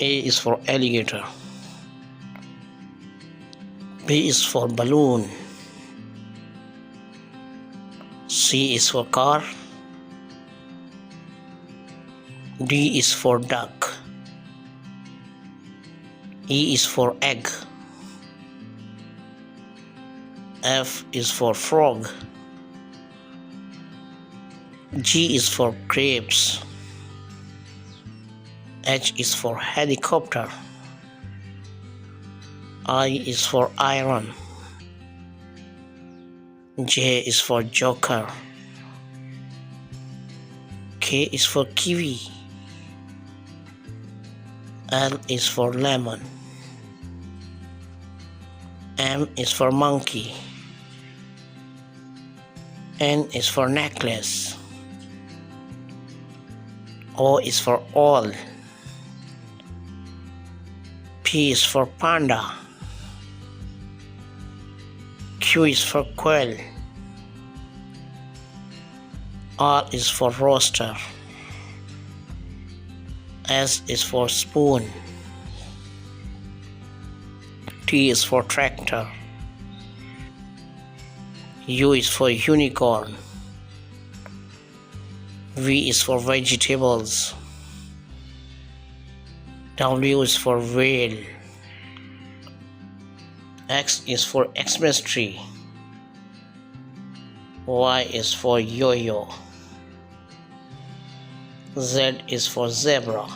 A is for alligator. B is for balloon. C is for car. D is for duck. E is for egg. F is for frog. G is for grapes. H is for helicopter. I is for iron. J is for joker. K is for kiwi. L is for lemon. M is for monkey. N is for necklace. O is for owl. P is for panda. Q is for quail. R is for rooster. S is for spoon. T is for tractor. U is for unicorn. V is for vegetables. W is for whale. X is for Xmas tree. Y is for yo-yo. Z is for zebra.